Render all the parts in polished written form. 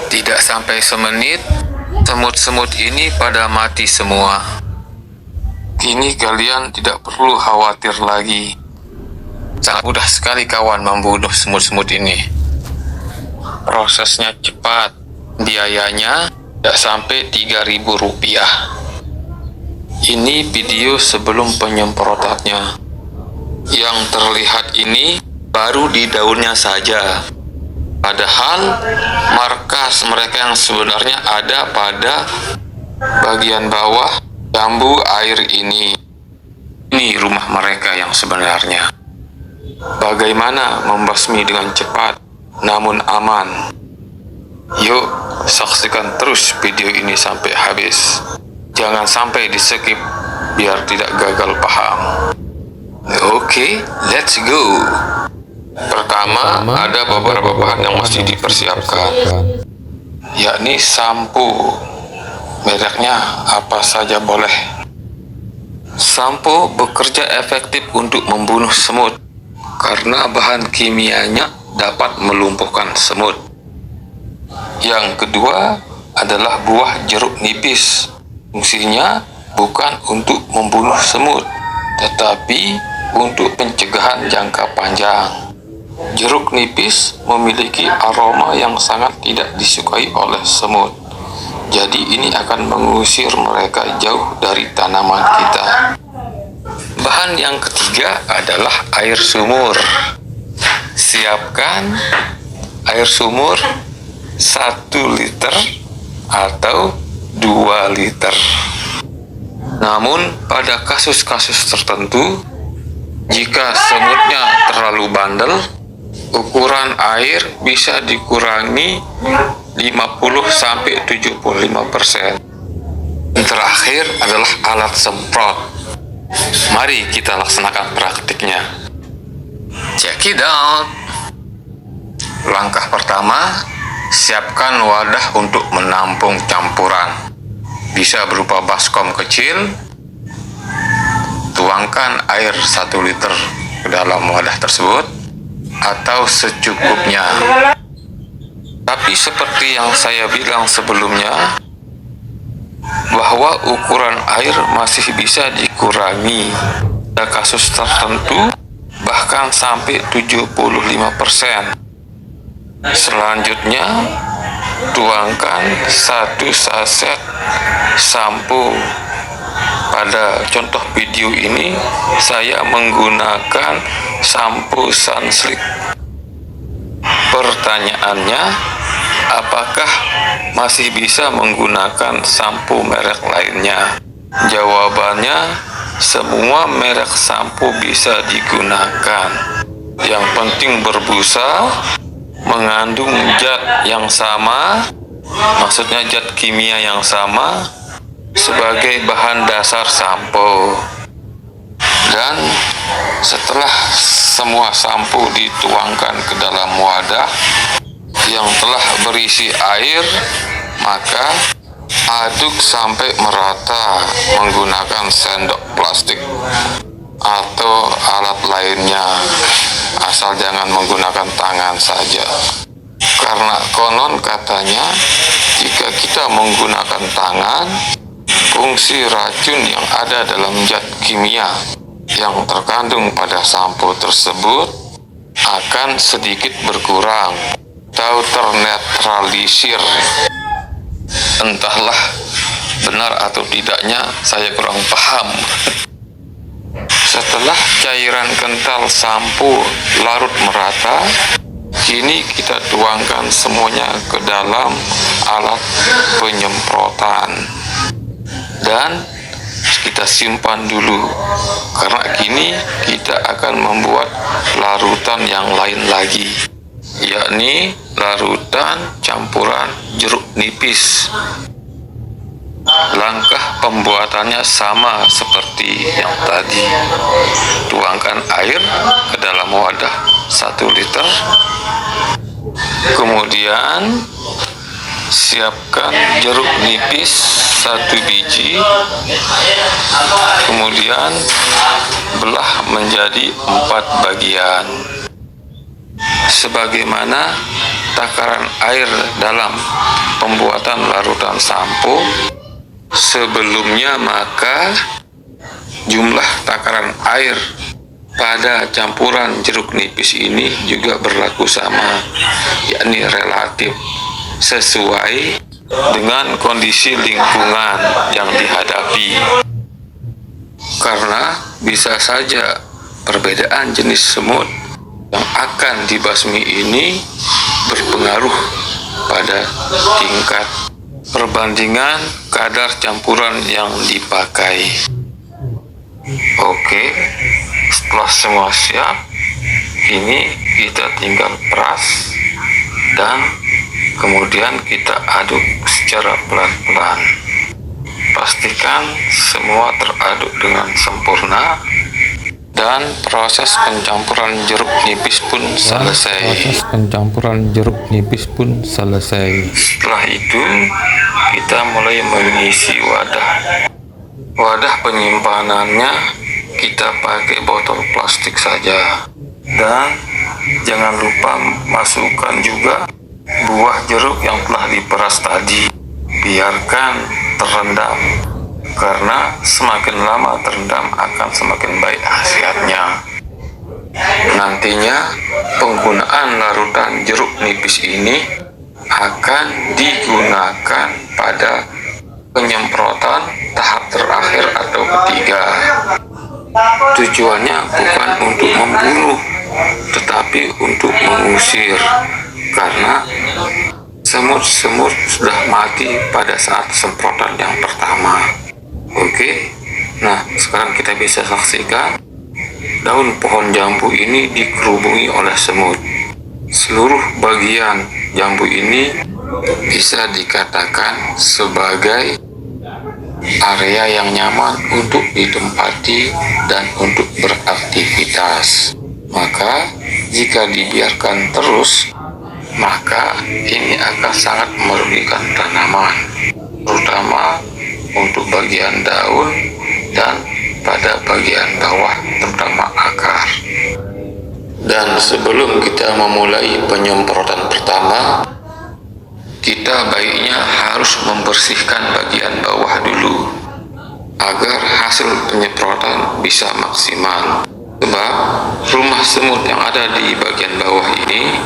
Tidak sampai semenit, semut-semut ini pada mati semua. Kini kalian tidak perlu khawatir lagi. Sangat mudah sekali kawan membunuh semut-semut ini. Prosesnya cepat, biayanya tidak sampai Rp3.000. Ini video sebelum penyemprotannya. Yang terlihat ini baru di daunnya saja. Padahal markas mereka yang sebenarnya ada pada bagian bawah jambu air ini. Ini rumah mereka yang sebenarnya. Bagaimana membasmi dengan cepat namun aman? Yuk, saksikan terus video ini sampai habis. Jangan sampai di skip biar tidak gagal paham. Oke, let's go. Pertama, ada beberapa bahan yang mesti dipersiapkan, yakni sampo. Mereknya apa saja boleh. Sampo bekerja efektif untuk membunuh semut karena bahan kimianya dapat melumpuhkan semut. Yang kedua adalah buah jeruk nipis. Fungsinya bukan untuk membunuh semut, tetapi untuk pencegahan jangka panjang. Jeruk nipis memiliki aroma yang sangat tidak disukai oleh semut. Jadi ini akan mengusir mereka jauh dari tanaman kita. Bahan yang ketiga adalah air sumur. Siapkan air sumur 1 liter atau 2 liter. Namun pada kasus-kasus tertentu, jika semutnya terlalu bandel, ukuran air bisa dikurangi 50-75%. Terakhir adalah alat semprot. Mari kita laksanakan praktiknya. Check it out. Langkah pertama, siapkan wadah untuk menampung campuran. Bisa berupa baskom kecil. Tuangkan air 1 liter ke dalam wadah tersebut atau secukupnya. Tapi seperti yang saya bilang sebelumnya, bahwa ukuran air masih bisa dikurangi. Pada kasus tertentu bahkan sampai 75%. Selanjutnya, tuangkan 1 saset sampo. Pada contoh video ini, saya menggunakan sampo Sunsilk. Pertanyaannya, apakah masih bisa menggunakan sampo merek lainnya? Jawabannya, semua merek sampo bisa digunakan. Yang penting berbusa, mengandung zat yang sama, maksudnya zat kimia yang sama sebagai bahan dasar sampo. Dan setelah semua sampo dituangkan ke dalam wadah yang telah berisi air, maka aduk sampai merata menggunakan sendok plastik atau alat lainnya, asal jangan menggunakan tangan saja. Karena konon katanya jika kita menggunakan tangan, fungsi racun yang ada dalam zat kimia yang terkandung pada sampo tersebut akan sedikit berkurang atau ternetralisir. Entahlah benar atau tidaknya, saya kurang paham. Setelah cairan kental sampo larut merata, kini kita tuangkan semuanya ke dalam alat penyemprotan dan kita simpan dulu, karena kini kita akan membuat larutan yang lain lagi, yakni larutan campuran jeruk nipis. Langkah pembuatannya sama seperti yang tadi. Tuangkan air ke dalam wadah 1 liter. Kemudian siapkan jeruk nipis 1 biji. Kemudian belah menjadi 4 bagian. sebagaimana takaran air dalam pembuatan larutan sampo sebelumnya, maka jumlah takaran air pada campuran jeruk nipis ini juga berlaku sama, yakni relatif sesuai dengan kondisi lingkungan yang dihadapi. Karena bisa saja perbedaan jenis semut yang akan dibasmi ini berpengaruh pada tingkat perbandingan kadar campuran yang dipakai. Oke, setelah semua siap, ini kita tinggal peras dan kemudian kita aduk secara pelan-pelan. Pastikan semua teraduk dengan sempurna dan proses pencampuran jeruk nipis pun selesai. Setelah itu, kita mulai mengisi wadah. Wadah penyimpanannya kita pakai botol plastik saja. Dan jangan lupa masukkan juga buah jeruk yang telah diperas tadi. Biarkan terendam, karena semakin lama terendam akan semakin baik khasiatnya. Nantinya penggunaan larutan jeruk nipis ini akan digunakan pada penyemprotan tahap terakhir atau ketiga. Tujuannya bukan untuk membunuh, tetapi untuk mengusir, karena semut-semut sudah mati pada saat semprotan yang pertama. Oke, nah sekarang kita bisa saksikan daun pohon jambu ini dikerubungi oleh semut. Seluruh bagian jambu ini bisa dikatakan sebagai area yang nyaman untuk ditempati dan untuk beraktivitas. Maka jika dibiarkan terus, maka ini akan sangat merugikan tanaman, terutama untuk bagian daun dan pada bagian bawah, terutama akar. Dan sebelum kita memulai penyemprotan pertama, kita baiknya harus membersihkan bagian bawah dulu agar hasil penyemprotan bisa maksimal. Sebab rumah semut yang ada di bagian bawah ini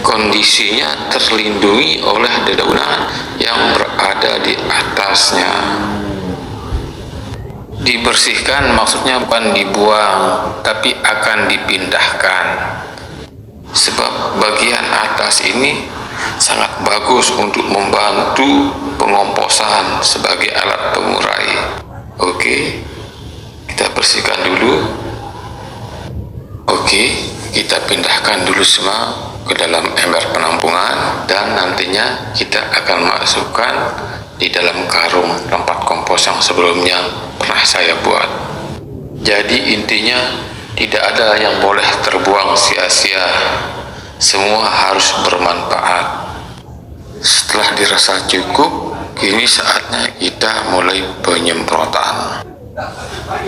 kondisinya terlindungi oleh dedaunan yang berada di atasnya. Dibersihkan maksudnya bukan dibuang, tapi akan dipindahkan. Sebab bagian atas ini sangat bagus untuk membantu pengomposan sebagai alat pengurai. Oke, kita bersihkan dulu. Oke, kita pindahkan dulu semua ke dalam ember penampungan dan nantinya kita akan masukkan di dalam karung tempat kompos yang sebelumnya pernah saya buat. Jadi intinya tidak ada yang boleh terbuang sia-sia, semua harus bermanfaat. Setelah dirasa cukup, kini saatnya kita mulai penyemprotan.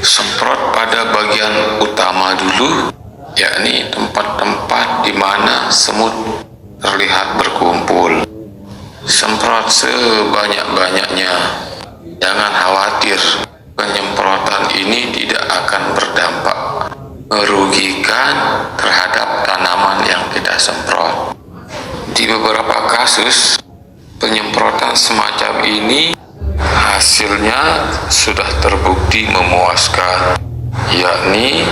Semprot pada bagian utama dulu, yakni tempat-tempat di mana semut terlihat berkumpul. Semprot sebanyak-banyaknya. Jangan khawatir, penyemprotan ini tidak akan berdampak merugikan terhadap tanaman yang kita semprot. Di beberapa kasus, penyemprotan semacam ini hasilnya sudah terbukti memuaskan, yakni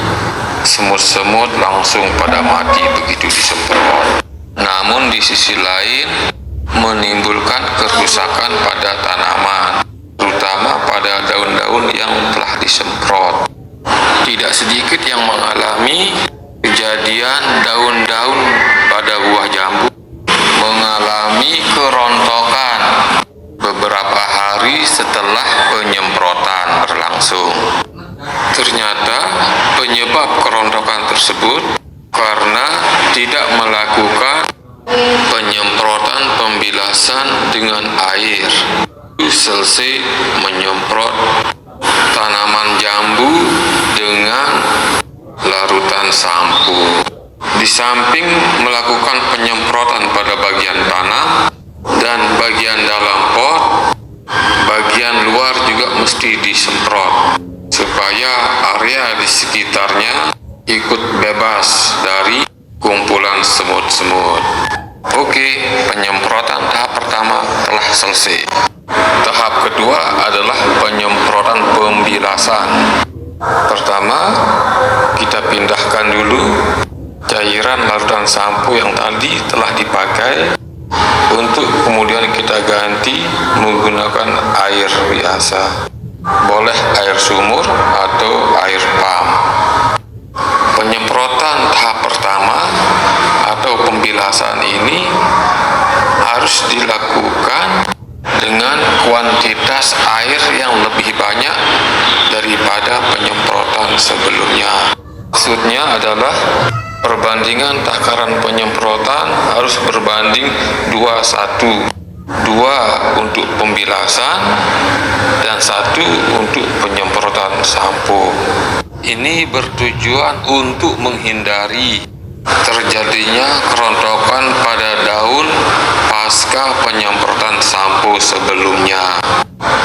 semut-semut langsung pada mati begitu disemprot. Namun di sisi lain menimbulkan kerusakan pada tanaman, terutama pada daun-daun yang telah disemprot. Tidak sedikit yang mengalami kejadian daun-daun pada buah jambu mengalami kerontokan beberapa hari setelah penyemprotan berlangsung. Ternyata penyebab kerontokan tersebut karena tidak melakukan penyemprotan pembilasan dengan air. Selesai menyemprot tanaman jambu dengan larutan sampo. Di samping melakukan penyemprotan pada bagian tanam dan bagian dalam pot, bagian luar juga mesti disemprot supaya area di sekitarnya ikut bebas dari kumpulan semut-semut. Oke, penyemprotan tahap pertama telah selesai. Tahap kedua adalah penyemprotan pembilasan. Pertama, kita pindahkan dulu cairan larutan sampo yang tadi telah dipakai untuk kemudian kita ganti menggunakan air biasa. Boleh air sumur atau air pam. Penyemprotan tahap pertama atau pembilasan ini harus dilakukan dengan kuantitas air yang lebih banyak daripada penyemprotan sebelumnya. Maksudnya adalah perbandingan takaran penyemprotan harus berbanding 2:1. 2 untuk pembilasan dan 1 untuk penyemprotan sampo. Ini bertujuan untuk menghindari terjadinya kerontokan pada daun pasca penyemprotan sampo sebelumnya.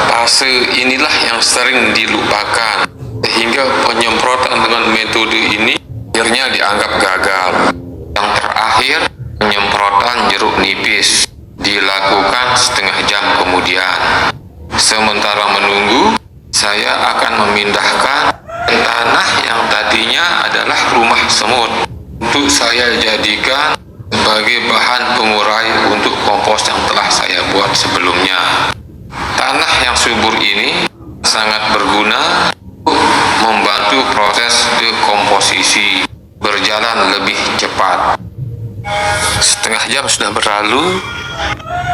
Fase inilah yang sering dilupakan, sehingga penyemprotan dengan metode ini akhirnya dianggap gagal. Yang terakhir, penyemprotan jeruk nipis dilakukan setengah jam kemudian. Sementara menunggu, saya akan memindahkan tanah yang tadinya adalah rumah semut untuk saya jadikan sebagai bahan pengurai untuk kompos yang telah saya buat sebelumnya. Tanah yang subur ini sangat berguna untuk membantu proses dekomposisi berjalan lebih cepat. Setengah jam sudah berlalu.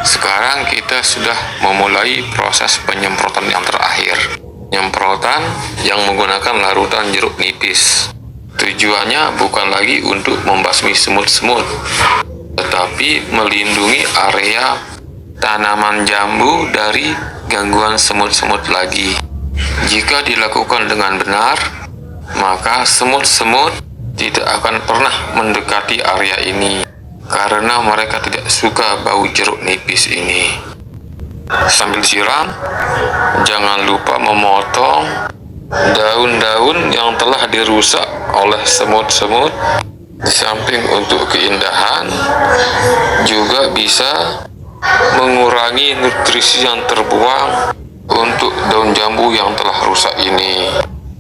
Sekarang kita sudah memulai proses penyemprotan yang terakhir. Penyemprotan yang menggunakan larutan jeruk nipis. Tujuannya bukan lagi untuk membasmi semut-semut, tetapi melindungi area tanaman jambu dari gangguan semut-semut lagi. Jika dilakukan dengan benar, maka semut-semut tidak akan pernah mendekati area ini karena mereka tidak suka bau jeruk nipis ini. Sambil siram, jangan lupa memotong daun-daun yang telah dirusak oleh semut-semut. Di samping untuk keindahan, juga bisa mengurangi nutrisi yang terbuang untuk daun jambu yang telah rusak ini.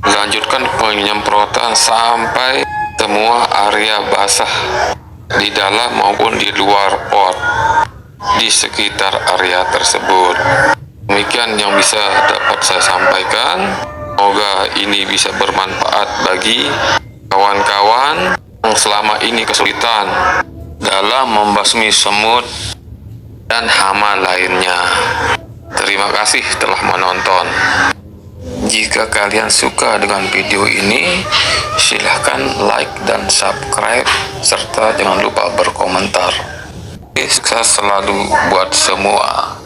Lanjutkan penyemprotan sampai semua area basah di dalam maupun di luar pot di sekitar area tersebut. Demikian yang bisa dapat saya sampaikan. Semoga ini bisa bermanfaat bagi kawan-kawan yang selama ini kesulitan dalam membasmi semut dan hama lainnya. Terima kasih telah menonton. Jika kalian suka dengan video ini, silahkan like dan subscribe, serta jangan lupa berkomentar. Sukses selalu buat semua.